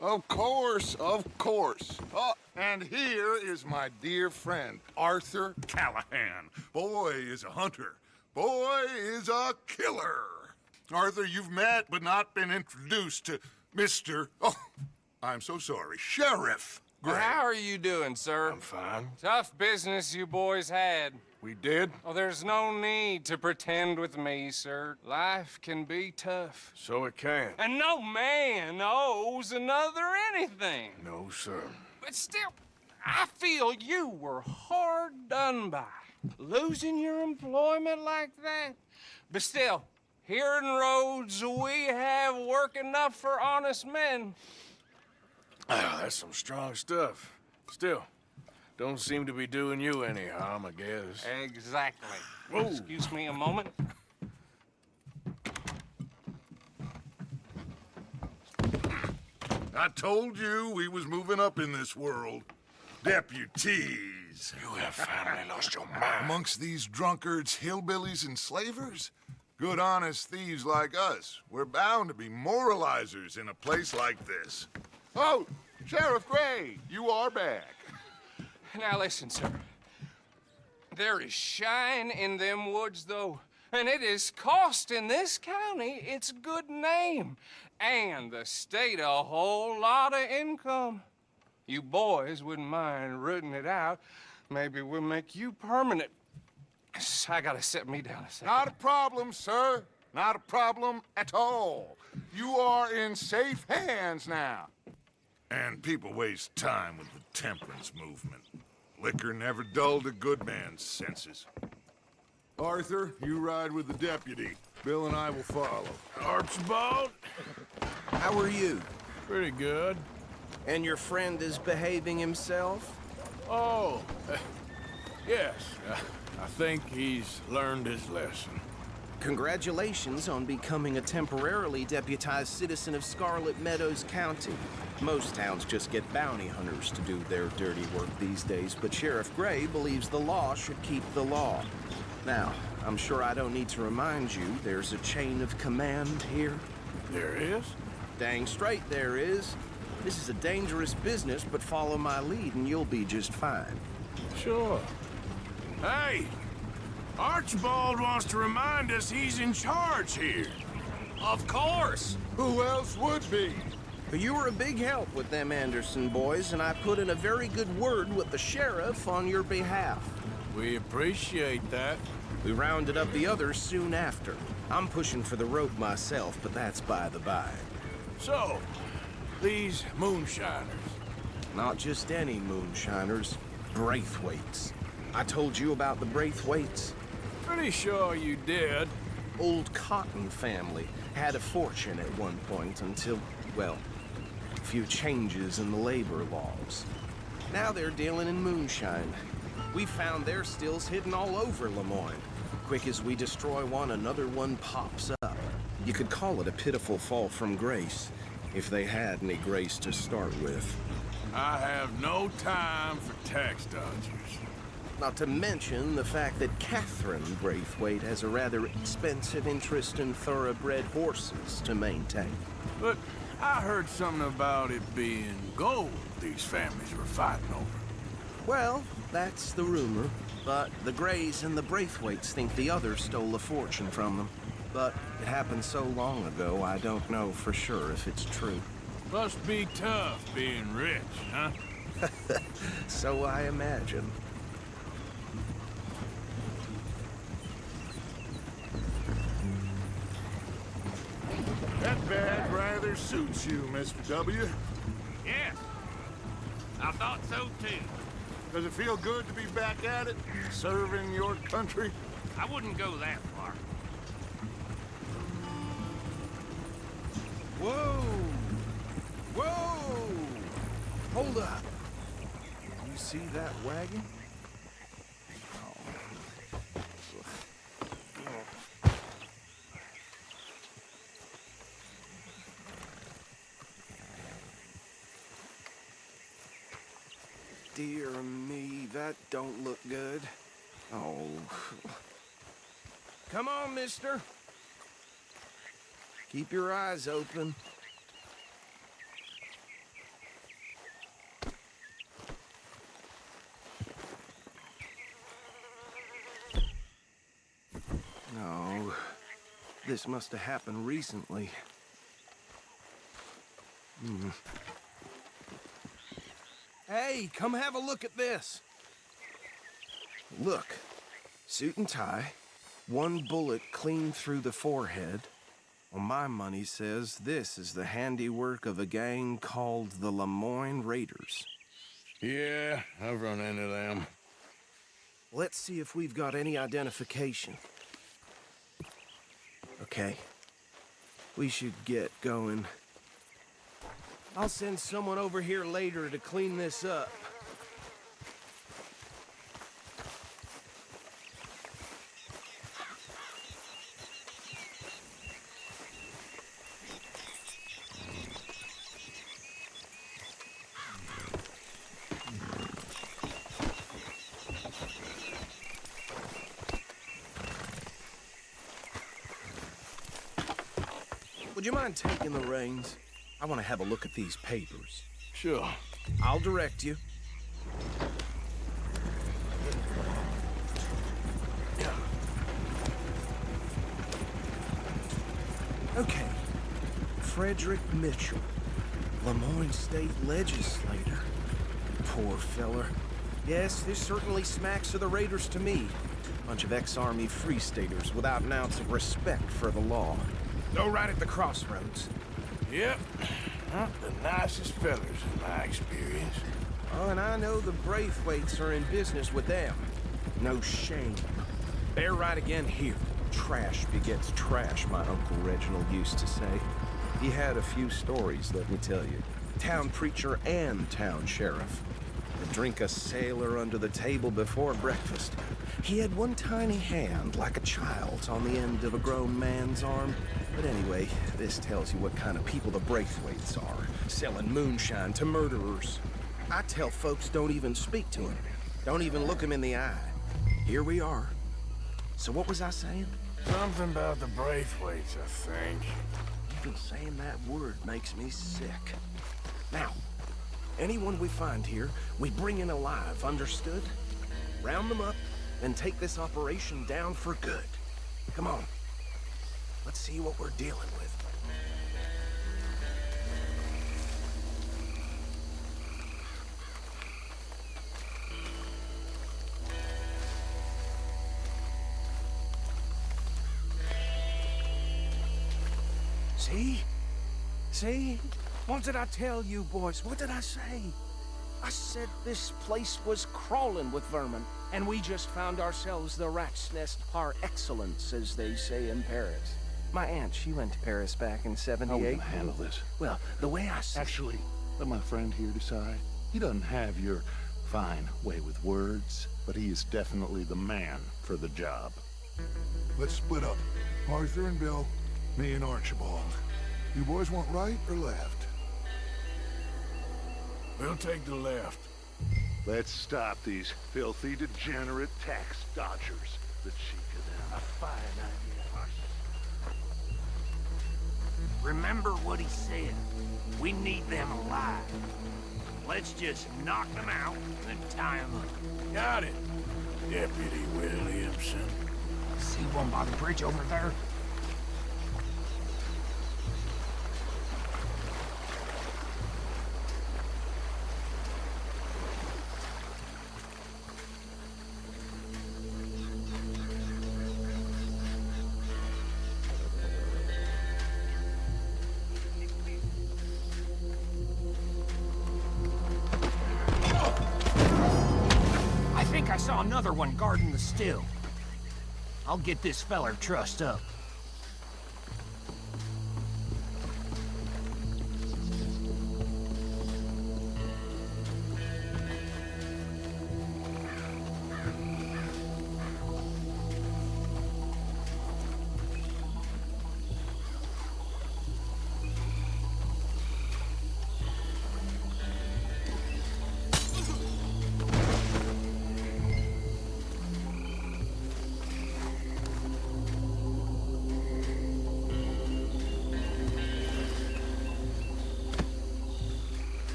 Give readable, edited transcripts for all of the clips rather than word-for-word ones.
Of course, of course. Oh, and here is my dear friend, Arthur Callahan. Boy is a hunter. Boy is a killer. Arthur, you've met but not been introduced to Mr. Oh, I'm so sorry, Sheriff Gray. How are you doing, sir? I'm fine. Tough business you boys had. We did? Oh, there's no need to pretend with me, sir. Life can be tough. So it can. And no man owes another anything. No, sir. But still, I feel you were hard done by. Losing your employment like that. But still, here in Rhodes, we have work enough for honest men. Ah, that's some strong stuff. Still, don't seem to be doing you any harm, I guess. Exactly. Whoa. Excuse me a moment. I told you we was moving up in this world. Deputies. You have finally lost your mind. Amongst these drunkards, hillbillies, and slavers? Good honest thieves like us. We're bound to be moralizers in a place like this. Oh, Sheriff Gray, you are back. Now listen, sir. There is shine in them woods, though, and it is costing this county its good name, and the state a whole lot of income. You boys wouldn't mind rooting it out. Maybe we'll make you permanent. I gotta sit me down a second. Not a problem, sir. Not a problem at all. You are in safe hands now. And people waste time with the temperance movement. Liquor never dulled a good man's senses. Arthur, you ride with the deputy. Bill and I will follow. Archibald? How are you? Pretty good. And your friend is behaving himself? Oh, yes. I think he's learned his lesson. Congratulations on becoming a temporarily deputized citizen of Scarlet Meadows County. Most towns just get bounty hunters to do their dirty work these days, but Sheriff Gray believes the law should keep the law. Now, I'm sure I don't need to remind you there's a chain of command here. There is? Dang straight there is. This is a dangerous business, but follow my lead and you'll be just fine. Sure. Hey! Archibald wants to remind us he's in charge here. Of course. Who else would be? But you were a big help with them Anderson boys, and I put in a very good word with the sheriff on your behalf. We appreciate that. We rounded up the others soon after. I'm pushing for the rope myself, but that's by the by. So, these moonshiners. Not just any moonshiners, Braithwaites. I told you about the Braithwaites. Pretty sure you did. Old Cotton family had a fortune at one point until, well, a few changes in the labor laws. Now they're dealing in moonshine. We found their stills hidden all over Lemoyne. Quick as we destroy one, another one pops up. You could call it a pitiful fall from grace, if they had any grace to start with. I have no time for tax dodgers. Not to mention the fact that Catherine Braithwaite has a rather expensive interest in thoroughbred horses to maintain. But I heard something about it being gold these families were fighting over. Well, that's the rumor. But the Grays and the Braithwaites think the others stole a fortune from them. But it happened so long ago, I don't know for sure if it's true. Must be tough being rich, huh? So I imagine. That bad rather suits you, Mr. W. Yes, I thought so too. Does it feel good to be back at it, serving your country? I wouldn't go that far. Whoa! Whoa! Hold up. You see that wagon? Dear me, that don't look good. Oh. Come on, mister. Keep your eyes open. This must have happened recently. Hey, come have a look at this. Look, suit and tie, one bullet clean through the forehead. Well, my money says this is the handiwork of a gang called the Lemoyne Raiders. Yeah, I've run into them. Let's see if we've got any identification. Okay. We should get going. I'll send someone over here later to clean this up. Would you mind taking the reins? I want to have a look at these papers. Sure. I'll direct you. Okay. Frederick Mitchell, Lemoyne State Legislator. Poor feller. Yes, this certainly smacks of the Raiders to me. Bunch of ex-Army Free Staters without an ounce of respect for the law. Go right at the crossroads. Yep. Not the nicest fellers in my experience. Oh, and I know the Braithwaites are in business with them. No shame. They're right again here. Trash begets trash, my Uncle Reginald used to say. He had a few stories, let me tell you. Town preacher and town sheriff. Would drink a sailor under the table before breakfast. He had one tiny hand, like a child's, on the end of a grown man's arm. But anyway, this tells you what kind of people the Braithwaites are, selling moonshine to murderers. I tell folks don't even speak to him. Don't even look him in the eye. Here we are. So what was I saying? Something about the Braithwaites, I think. Even saying that word makes me sick. Now, anyone we find here, we bring in alive, understood? Round them up, and take this operation down for good. Come on. Let's see what we're dealing with. See? See? What did I tell you, boys? What did I say? I said this place was crawling with vermin, and we just found ourselves the rat's nest par excellence, as they say in Paris. My aunt, she went to Paris back in How are we '78. gonna handle this? Well, the way I see Actually, let my friend here decide. He doesn't have your fine way with words, but he is definitely the man for the job. Let's split up. Arthur and Bill, me and Archibald. You boys want right or left? We'll take the left. Let's stop these filthy, degenerate tax dodgers. The cheek of them. A fine idea. Remember what he said. We need them alive. Let's just knock them out and tie them up. Got it, Deputy Williamson. See one by the bridge over there? I saw another one guarding the still. I'll get this feller trussed up.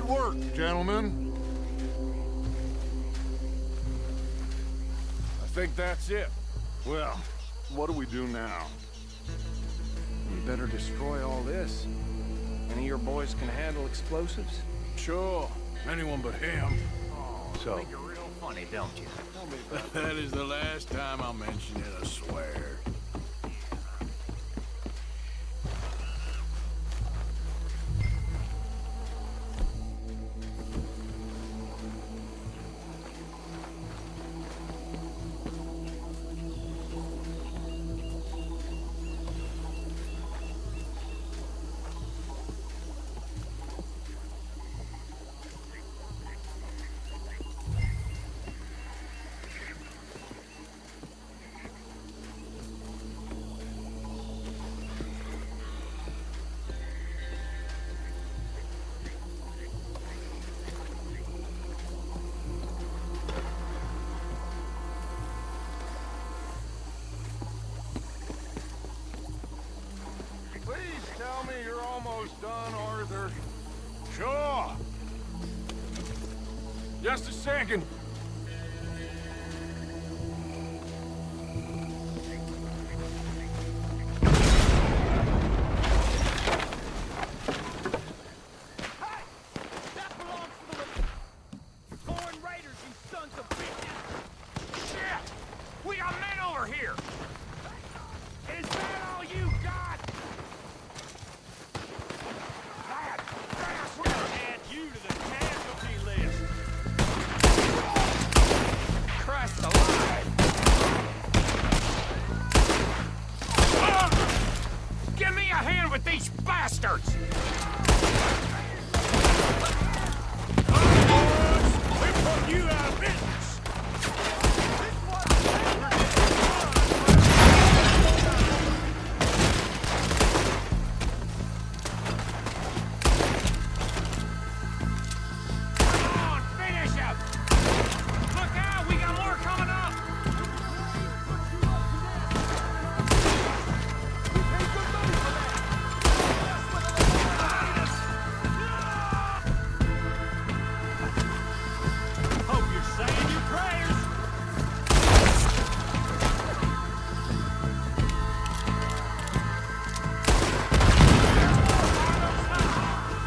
work, gentlemen. I think that's it. Well, what do we do now? We better destroy all this. Any of your boys can handle explosives? Sure. Anyone but him. So, Think you're real funny, don't you? That is the last time I'll mention it, I swear. please tell me you're almost done, Arthur. Sure. Just a second. That belongs to the foreign raiders, you sons of bitches! Shit! We got men over here! Is that all you got? Lad, fast! We're gonna add you to the casualty list! Christ alive! Give me a hand with these bastards! We're putting you out of business. Come on, finish him! Look out, we got more coming up! Hope you're saying your prayers!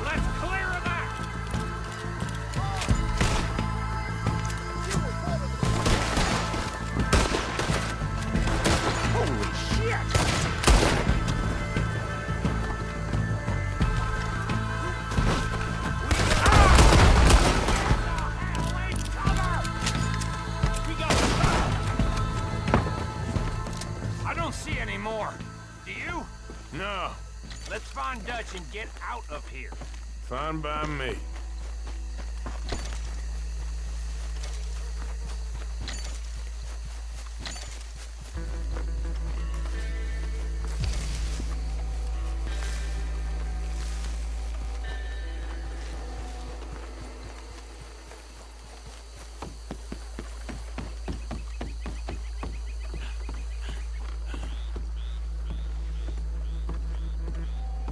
Let's clear him out! Holy shit! I don't see any more. Do you? No. Let's find Dutch and get out of here. Fine by me.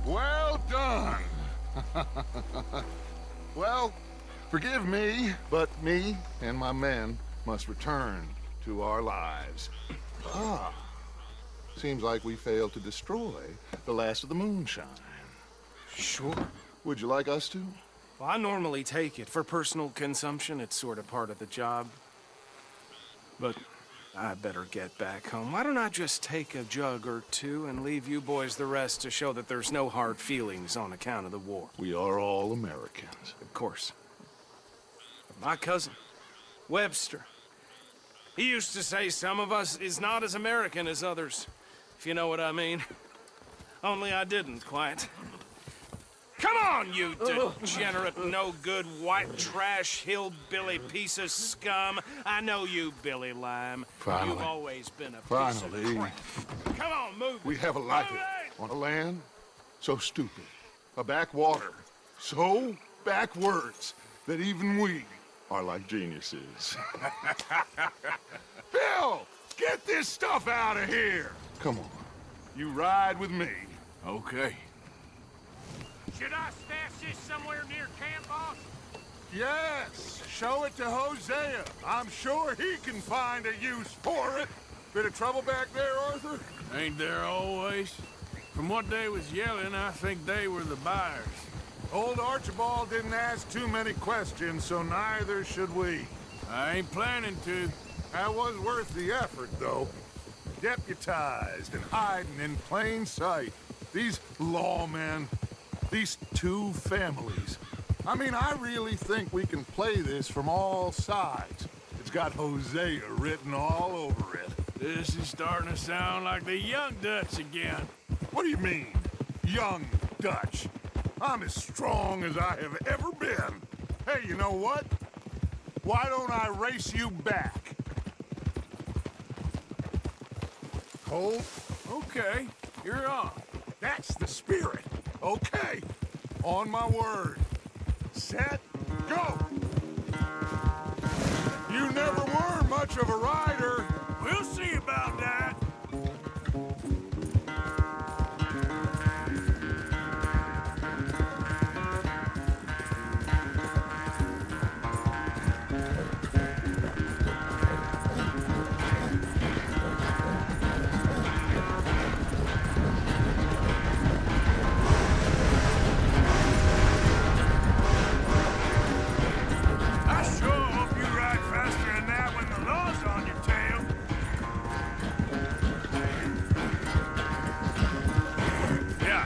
Well done. Well, forgive me, but me and my men must return to our lives. Ah, seems like we failed to destroy the last of the moonshine. Sure. Would you like us to? Well, I normally take it. For personal consumption, it's sort of part of the job. But I better get back home. Why don't I just take a jug or two and leave you boys the rest to show that there's no hard feelings on account of the war? We are all Americans. Of course. My cousin, Webster, he used to say some of us is not as American as others, if you know what I mean. Only I didn't quite. Come on, you degenerate, no-good, white trash, hillbilly piece of scum. I know you, Billy Lime. Finally. You've always been a piece Finally. of crap. Come on, move We it. have a life Move it! on a land so stupid, a backwater so backwards that even we are like geniuses. Bill, get this stuff out of here. Come on, you ride with me. Okay. Should I stash this somewhere near camp, boss? Yes, show it to Hosea. I'm sure he can find a use for it. Bit of trouble back there, Arthur? Ain't there always? From what they was yelling, I think they were the buyers. Old Archibald didn't ask too many questions, so neither should we. I ain't planning to. That was worth the effort, though. Deputized and hiding in plain sight. These lawmen, these two families. I mean, I really think we can play this from all sides. It's got Hosea written all over it. This is starting to sound like the Young Dutch again. What do you mean, young Dutch? I'm as strong as I have ever been. Hey, you know what? Why don't I race you back? Cole? Okay, you're on. That's the spirit. Okay. On my word. Set, go! You never were much of a rider. We'll see about that. I sure hope you ride faster than that when the law's on your tail. Yeah.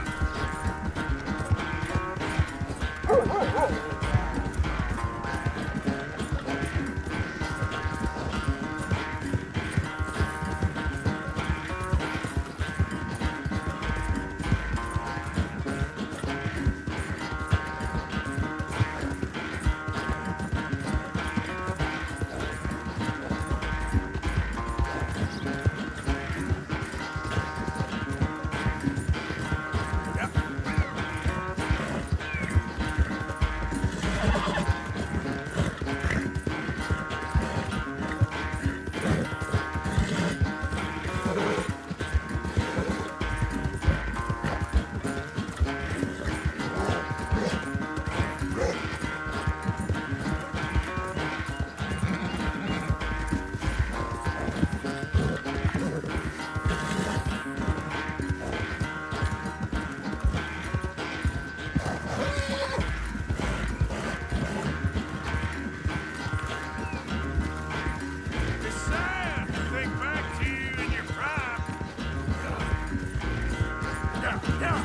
It's sad to think back to you in your prime. Yeah.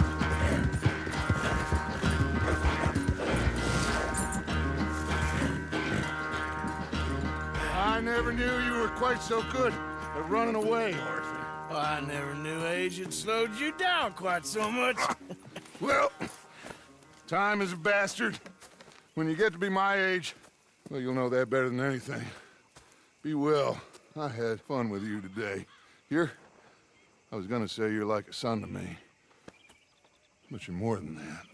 I never knew you were quite so good at running away, Arthur. Well, I never knew age had slowed you down quite so much. Well, time is a bastard. When you get to be my age, well, you'll know that better than anything. Be well. I had fun with you today. I was gonna say you're like a son to me. But you're more than that.